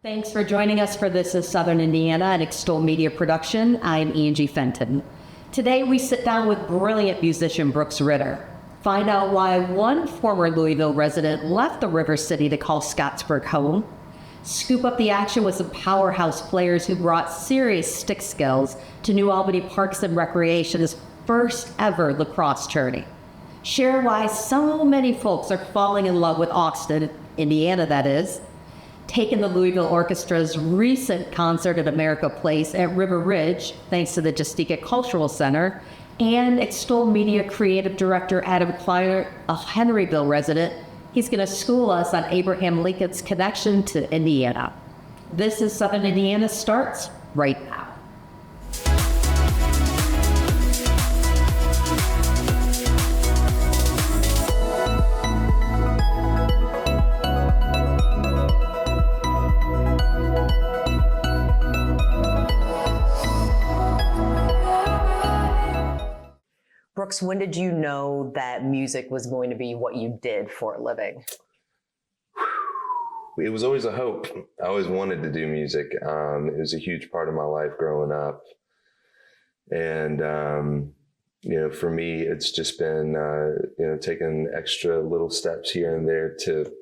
Thanks for joining us for This is Southern Indiana, an Extol Media production. I'm Angie Fenton. Today we sit down with brilliant musician Brooks Ritter. Find out why one former Louisville resident left the River City to call Scottsburg home. Scoop up the action with some powerhouse players who brought serious stick skills to New Albany Parks and Recreation's first ever lacrosse tourney. Share why so many folks are falling in love with Austin, Indiana that is. Taking the Louisville Orchestra's recent concert at America Place at River Ridge, thanks to the Justica Cultural Center, and Extol Media Creative Director Adam Kleiner, a Henryville resident. He's going to school us on Abraham Lincoln's connection to Indiana. This is Southern Indiana starts right now. Brooks, when did you know that music was going to be what you did for a living? It was always a hope. I always wanted to do music. It was a huge part of my life growing up. And, for me, it's just been, taking extra little steps here and there to,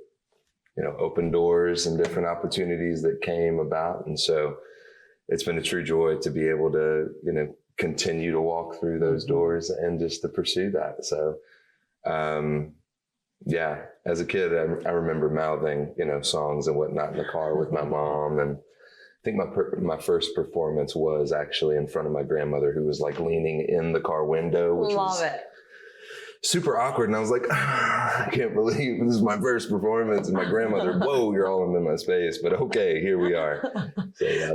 open doors and different opportunities that came about. And so it's been a true joy to be able to, continue to walk through those doors and just to pursue that. So, as a kid, I remember mouthing, songs and whatnot in the car with my mom. And I think my first performance was actually in front of my grandmother, who was like leaning in the car window, which was super awkward. And I was like, I can't believe this is my first performance. And my grandmother, whoa, you're all in my space. But okay, here we are.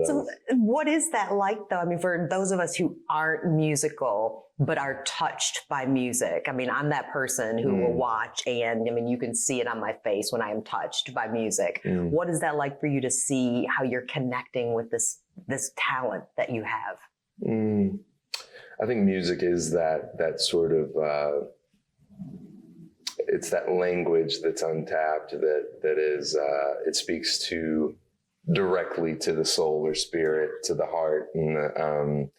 So what is that like, though? I mean, for those of us who aren't musical, but are touched by music. I mean, I'm that person who will watch and, you can see it on my face when I am touched by music. What is that like for you to see how you're connecting with this talent that you have? I think music is that sort of, it's that language that's untapped that is, it speaks directly to the soul or spirit, to the heart. And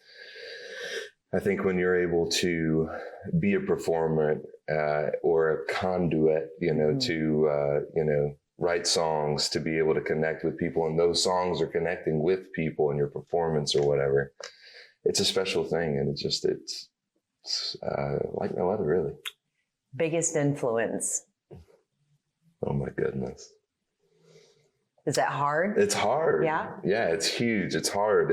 I think when you're able to be a performer or a conduit, to write songs, to be able to connect with people, and those songs are connecting with people in your performance or whatever, it's a special thing. And it's like no other, really. Biggest influence? Oh my goodness. Is that hard? It's hard. Yeah? Yeah, it's huge. It's hard.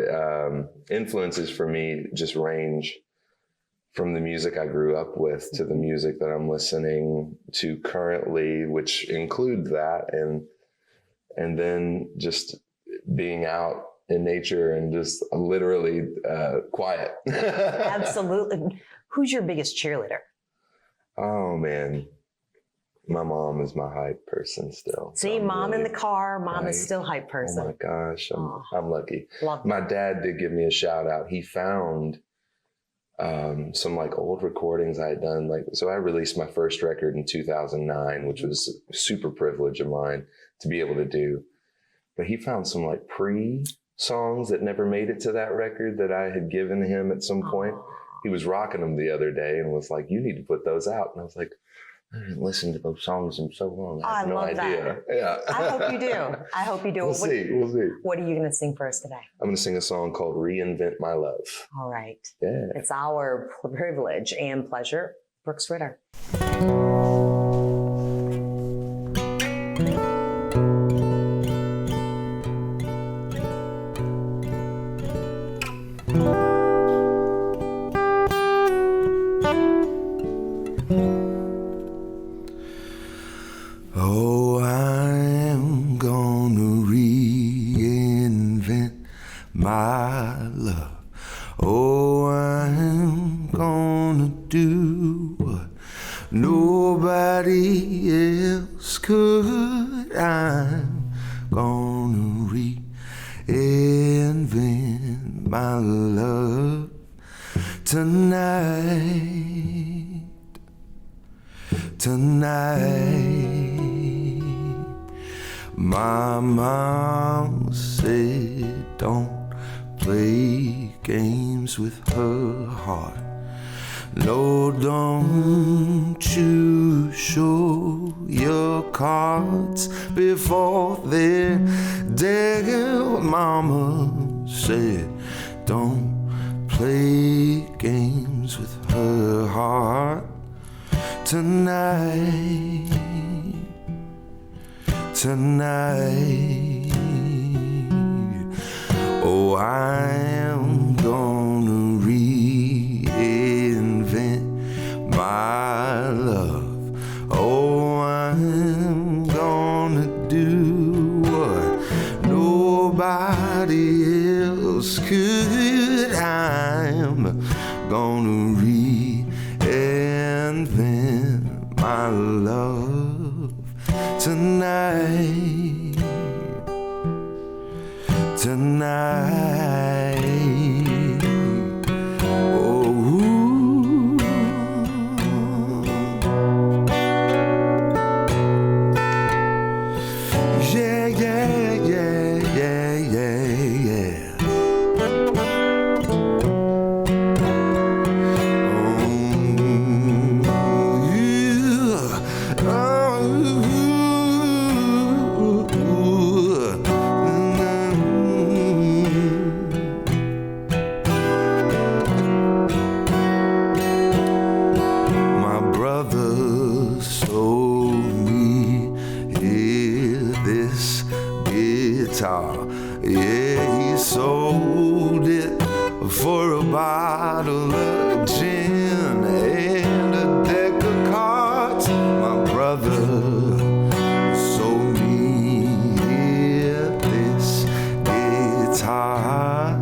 Influences for me just range from the music I grew up with to the music that I'm listening to currently, which include that, and then just being out in nature and just literally quiet. Absolutely. Who's your biggest cheerleader? Oh man, my mom is my hype person still. See, mom in the car, mom is still hype person. Oh my gosh, I'm lucky. Love my dad did give me a shout out. He found some like old recordings I had done. So I released my first record in 2009, which was a super privilege of mine to be able to do. But he found some like songs that never made it to that record that I had given him at some point. He was rocking them the other day and was like, you need to put those out. And I was like, I haven't listened to those songs in so long. I have no idea. That. Yeah. I hope you do. I hope you do. We'll see. What are you going to sing for us today? I'm going to sing a song called Reinvent My Love. All right. Yeah. It's our privilege and pleasure. Brooks Ritter. Oh, I am gonna reinvent my love. Oh, I am gonna do what nobody else could. I'm gonna reinvent my love tonight. My mom said don't play games with her heart. No, don't you show your cards before they're dead. Mama said don't play games with her heart tonight. Tonight, oh, I am gonna reinvent my love. Oh, I'm gonna do what nobody else could. I'm gonna reinvent my love tonight, tonight. Oh, yeah, yeah, yeah, yeah, yeah, yeah. My brother sold me this guitar. Yeah, he sold it for a bottle of gin and a deck of cards. My brother sold me this guitar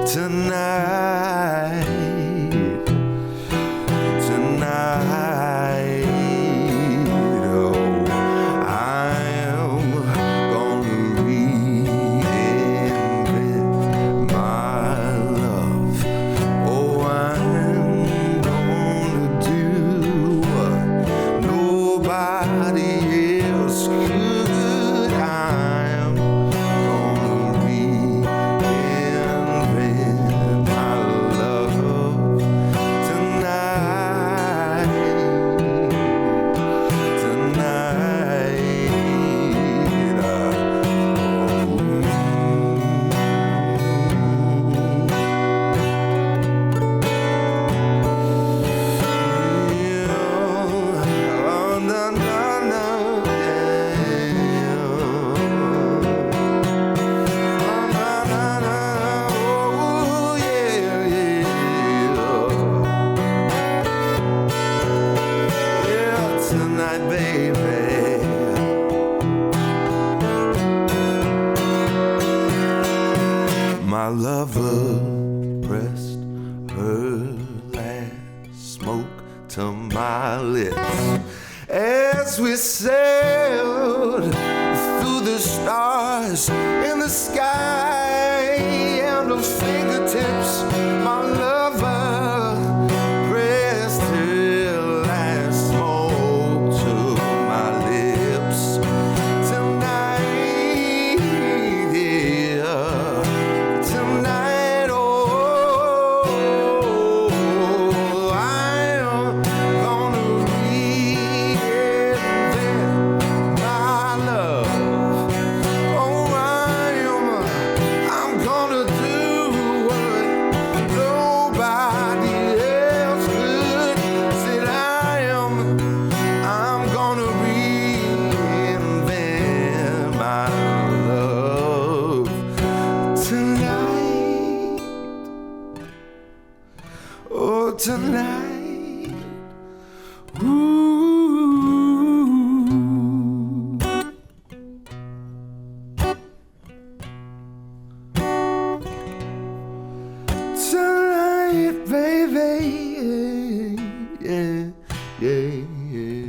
tonight. Tonight, oh, I am gonna reinvent my love. Oh, I'm gonna do what nobody else could. I'm gonna reinvent my love tonight, tonight. Oh, no, no, no, yeah. Oh, no, no, no, oh, yeah, yeah. Yeah, tonight, baby. My lover pressed her last smoke to my lips as we sailed through the stars in the sky and her fingertips. My lover pressed her last smoke to my lips tonight, yeah, tonight. Oh, I am gonna reinvent my love. Oh, I'm gonna do what nobody else could. Said I'm gonna reinvent my love tonight. Oh, tonight. Ooh. Tonight, baby. Yeah, yeah, yeah.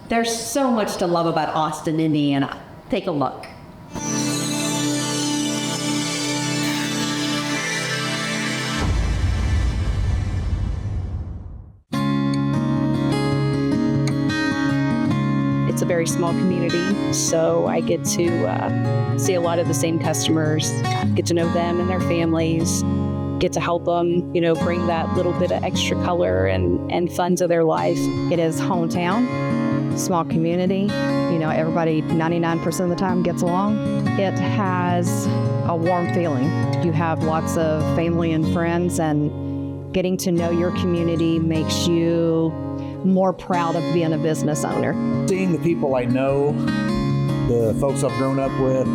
There's so much to love about Austin, Indiana. Take a look. It's a very small community, so I get to see a lot of the same customers, get to know them and their families, get to help them, bring that little bit of extra color and fun to their life. It is hometown, small community. Everybody 99% of the time gets along. It has a warm feeling. You have lots of family and friends, and getting to know your community makes you more proud of being a business owner. Seeing the people I know, the folks I've grown up with,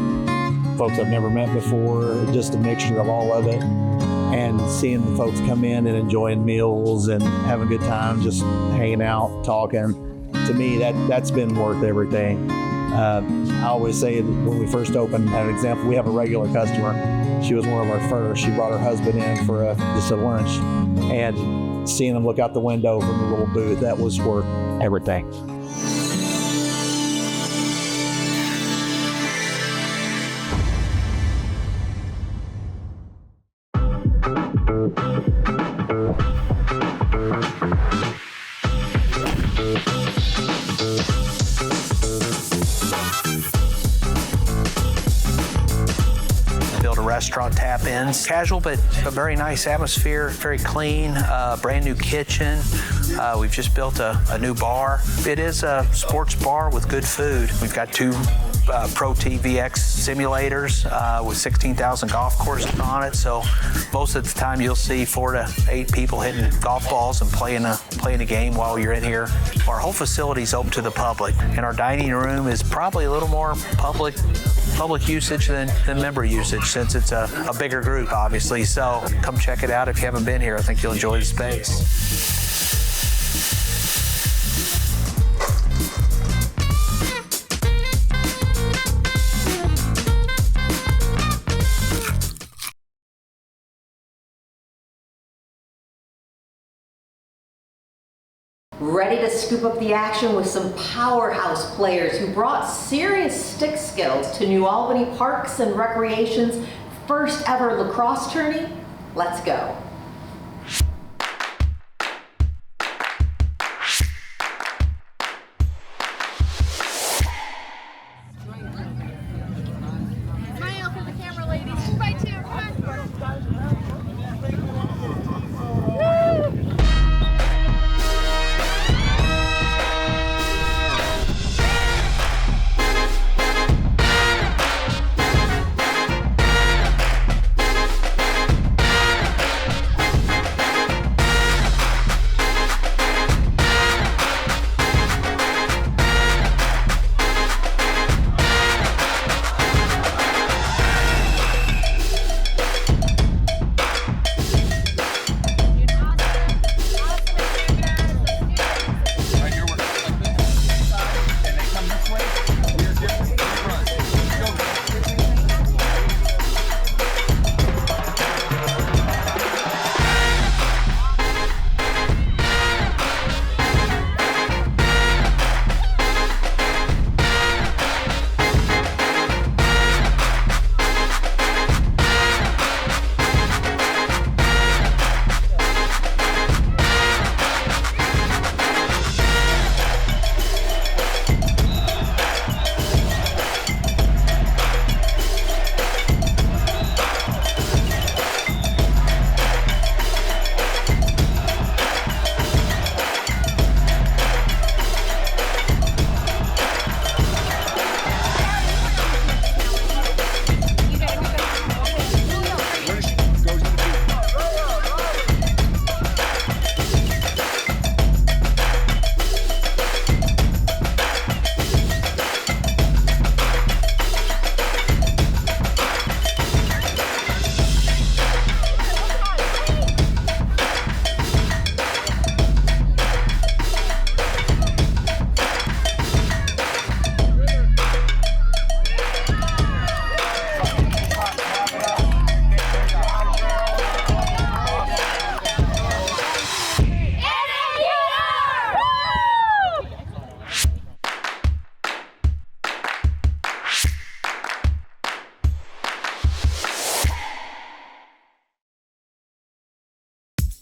folks I've never met before, just a mixture of all of it. And seeing the folks come in and enjoying meals and having a good time, just hanging out, talking. To me, that's been worth everything. I always say that when we first opened, as an example, we have a regular customer. She was one of our first. She brought her husband in for just a lunch. And seeing them look out the window from the little booth, that was worth everything. Restaurant tap-ins. Casual, but a very nice atmosphere, very clean, brand new kitchen. We've just built a new bar. It is a sports bar with good food. We've got two Pro TVX simulators with 16,000 golf courses on it. So most of the time you'll see 4 to 8 people hitting golf balls and playing a game while you're in here. Our whole facility is open to the public, and our dining room is probably a little more public usage than member usage, since it's a bigger group, obviously. So come check it out if you haven't been here. I think you'll enjoy the space. Ready to scoop up the action with some powerhouse players who brought serious stick skills to New Albany Parks and Recreation's first ever lacrosse tourney? Let's go. Smile for the camera, ladies. 2 by 2. Come on.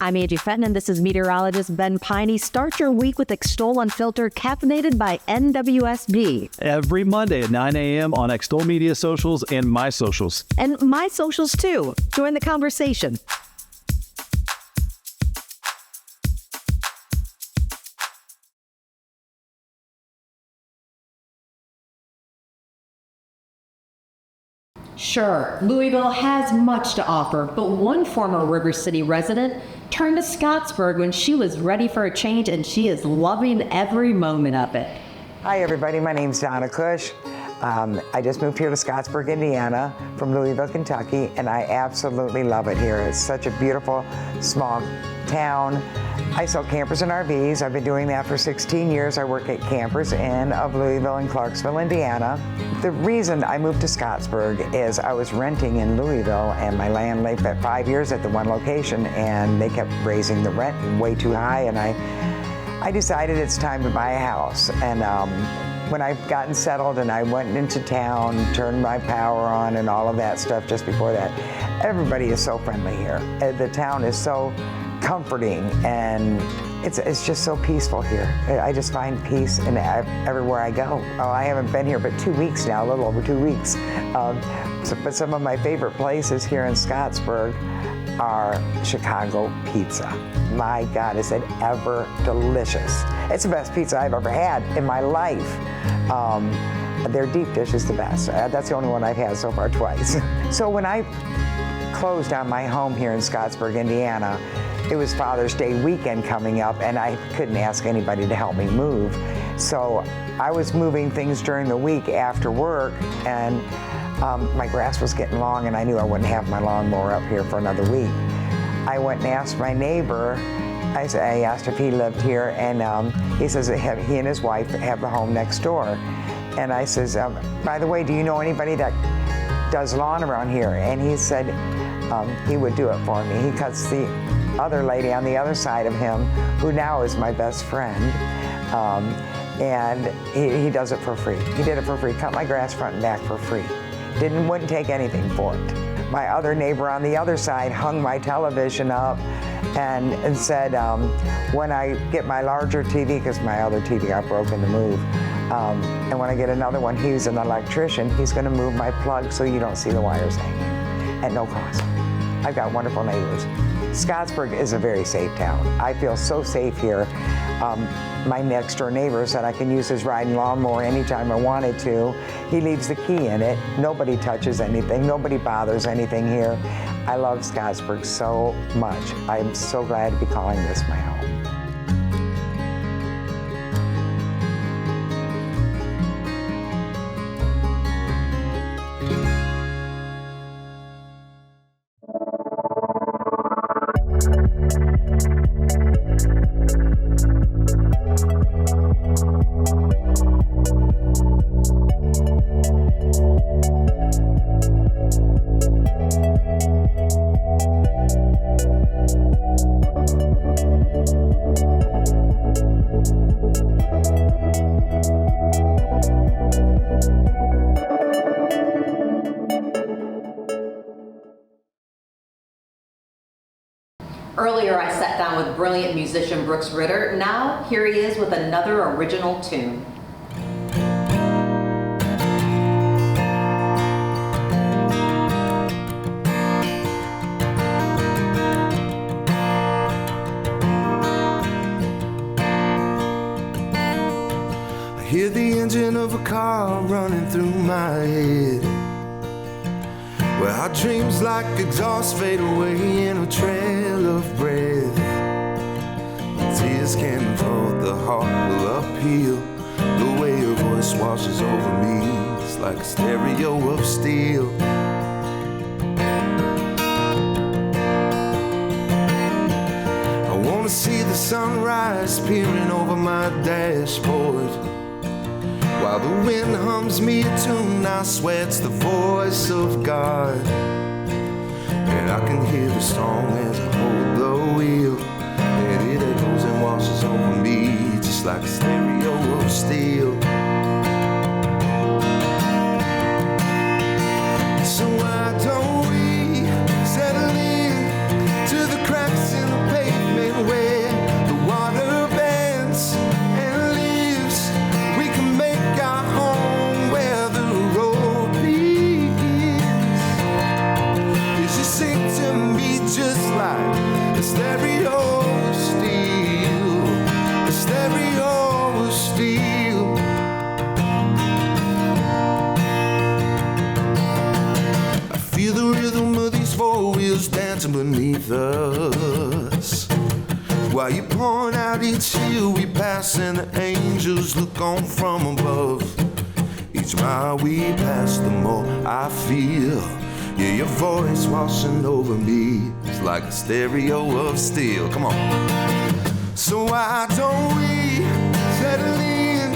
I'm Angie Fenton, and this is meteorologist Ben Piney. Start your week with Extol Unfiltered, caffeinated by NWSB. Every Monday at 9 a.m. on Extol Media Socials and My Socials. And my socials, too. Join the conversation. Sure, Louisville has much to offer, but one former River City resident turned to Scottsburg when she was ready for a change, and she is loving every moment of it. Hi everybody, my name's Donna Cush. I just moved here to Scottsburg, Indiana from Louisville, Kentucky, and I absolutely love it here. It's such a beautiful, small town. I sell campers and RVs. I've been doing that for 16 years. I work at Campers Inn of Louisville and Clarksville, Indiana. The reason I moved to Scottsburg is I was renting in Louisville, and my landlady spent 5 years at the one location, and they kept raising the rent way too high, and I decided it's time to buy a house. And when I've gotten settled and I went into town, turned my power on and all of that stuff just before that, everybody is so friendly here. The town is so comforting, and it's just so peaceful here. I just find peace in everywhere I go. Oh, I haven't been here but 2 weeks now, a little over 2 weeks. But some of my favorite places here in Scottsburg are Chicago pizza. My God, is it ever delicious. It's the best pizza I've ever had in my life. Their deep dish is the best. That's the only one I've had so far, twice. So when I closed on my home here in Scottsburg, Indiana, it was Father's Day weekend coming up, and I couldn't ask anybody to help me move. So I was moving things during the week after work, and my grass was getting long, and I knew I wouldn't have my lawnmower up here for another week. I went and asked my neighbor. I asked if he lived here, and he says that he and his wife have the home next door. And I says, by the way, do you know anybody that does lawn around here? And he said he would do it for me. He cuts the other lady on the other side of him, who now is my best friend, and he does it for free. He did it for free, cut my grass front and back for free. Wouldn't take anything for it. My other neighbor on the other side hung my television up and said, when I get my larger TV, because my other TV got broken in the move, and when I get another one, he's an electrician, he's gonna move my plug so you don't see the wires hanging at no cost. I've got wonderful neighbors. Scottsburg is a very safe town. I feel so safe here. My next door neighbor said I can use his riding lawnmower anytime I wanted to. He leaves the key in it. Nobody touches anything. Nobody bothers anything here. I love Scottsburg so much. I'm so glad to be calling this my home. Earlier, I sat down with brilliant musician Brooks Ritter. Now, here he is with another original tune. I hear the engine of a car running through my head. Well, our dreams like exhaust fade away in a trail of breath. Tears can't hold, the heart will upheal. The way your voice washes over me, it's like a stereo of steel. I wanna see the sunrise peering over my dashboard. While the wind hums me a tune, I swear it's the voice of God. And I can hear the song as I hold the wheel, and it echoes and washes over me just like a stereo of steel. So why don't we settle in to the cracks in the pavement? it's here we pass and the angels look on from above. Each mile we pass, the more I feel. Yeah, your voice washing over me. It's like a stereo of steel. Come on. So why don't we settle in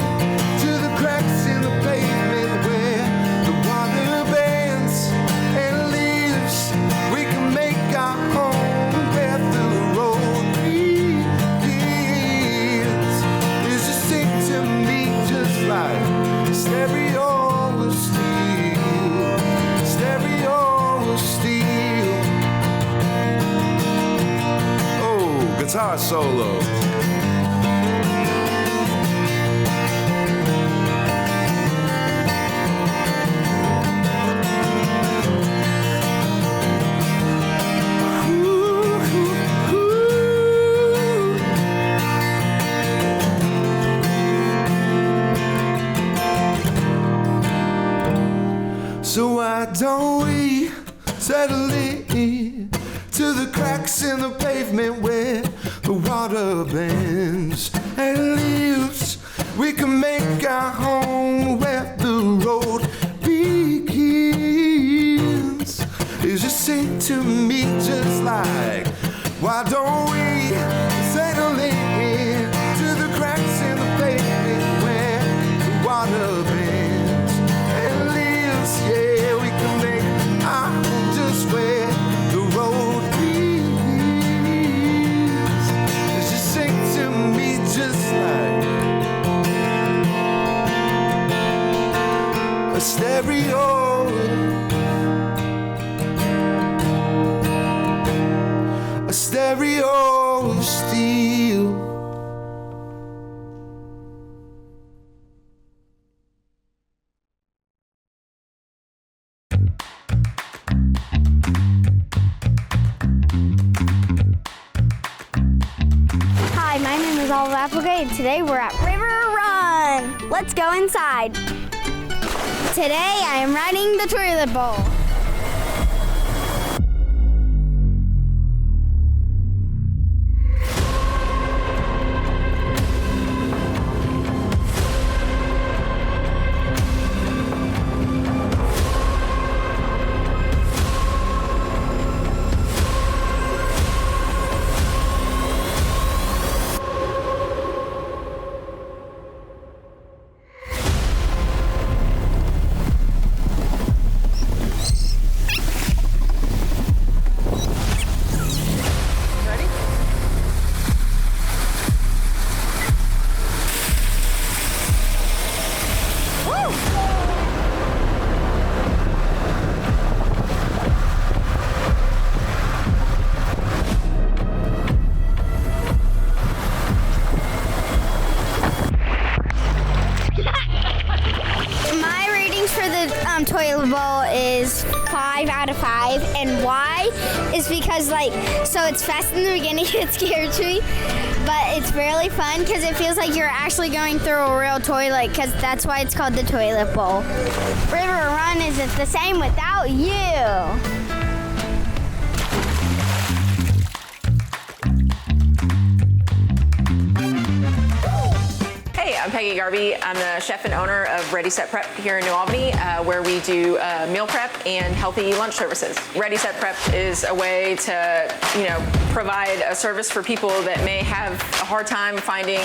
to the cracks in the pavement where the water bends and leaves? We can make our home where the road begins. It's just sing to me just like stereo of steel, stereo of steel. Oh, guitar solo. So why don't we settle in to the cracks in the pavement where the water bends and leaves? We can make our home where the road begins. Is just sing to me just like, why don't we settle in to the cracks in the pavement where the water bends and leaves? Yeah, we can make our home just where the road begins. It's just sing to me just like a stereo. A stereo of steel. Hi, my name is Olive Applegate, and today we're at River Run. Let's go inside. Today I am riding the toilet bowl. Toilet bowl is 5 out of 5, and why is because so it's fast in the beginning. It scares me, but it's really fun because it feels like you're actually going through a real toilet, because that's why it's called the toilet bowl. River Run isn't the same without you. Hey, I'm Peggy Garvey. I'm the chef and owner of Ready Set Prep here in New Albany, where we do meal prep and healthy lunch services. Ready Set Prep is a way to, provide a service for people that may have a hard time finding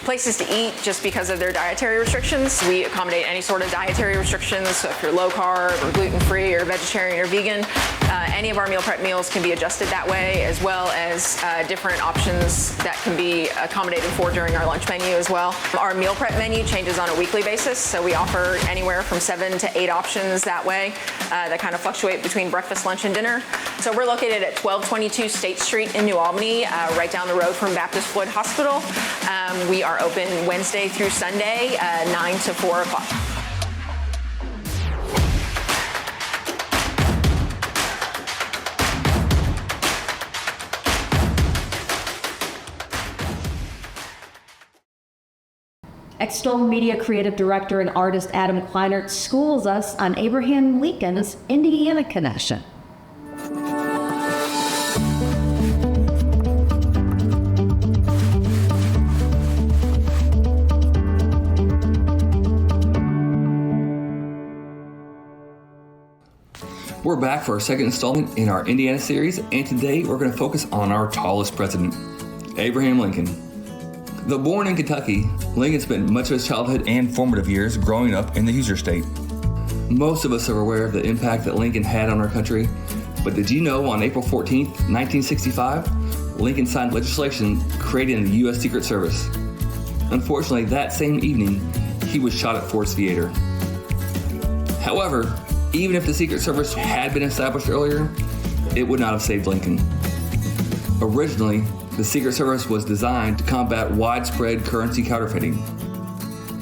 places to eat just because of their dietary restrictions. We accommodate any sort of dietary restrictions, so if you're low carb or gluten-free or vegetarian or vegan, any of our meal prep meals can be adjusted that way, as well as different options that can be accommodated for during our lunch menu as well. Our meal prep menu changes on a weekly basis, so we offer anywhere from 7 to 8 options that way that kind of fluctuate between breakfast, lunch, and dinner. So we're located at 1222 State Street in New Albany, right down the road from Baptist Floyd Hospital. We are open Wednesday through Sunday, 9 to 4 o'clock. Extol Media Creative Director and Artist Adam Kleinert schools us on Abraham Lincoln's Indiana connection. We're back for our second installment in our Indiana series, and today we're going to focus on our tallest president, Abraham Lincoln. Though born in Kentucky, Lincoln spent much of his childhood and formative years growing up in the Hoosier State. Most of us are aware of the impact that Lincoln had on our country, but did you know on April 14th, 1965, Lincoln signed legislation creating the U.S. Secret Service? Unfortunately, that same evening, he was shot at Ford's Theater. However, even if the Secret Service had been established earlier, it would not have saved Lincoln. Originally, the Secret Service was designed to combat widespread currency counterfeiting.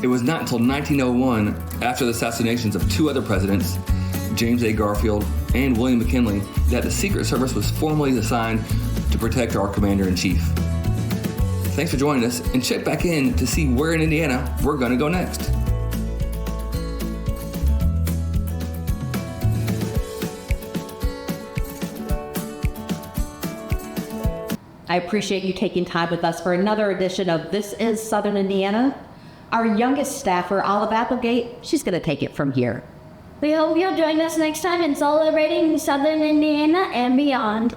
It was not until 1901, after the assassinations of two other presidents, James A. Garfield and William McKinley, that the Secret Service was formally assigned to protect our Commander-in-Chief. Thanks for joining us, and check back in to see where in Indiana we're going to go next. I appreciate you taking time with us for another edition of This is Southern Indiana. Our youngest staffer, Olive Applegate, she's going to take it from here. We hope you'll join us next time in celebrating Southern Indiana and beyond.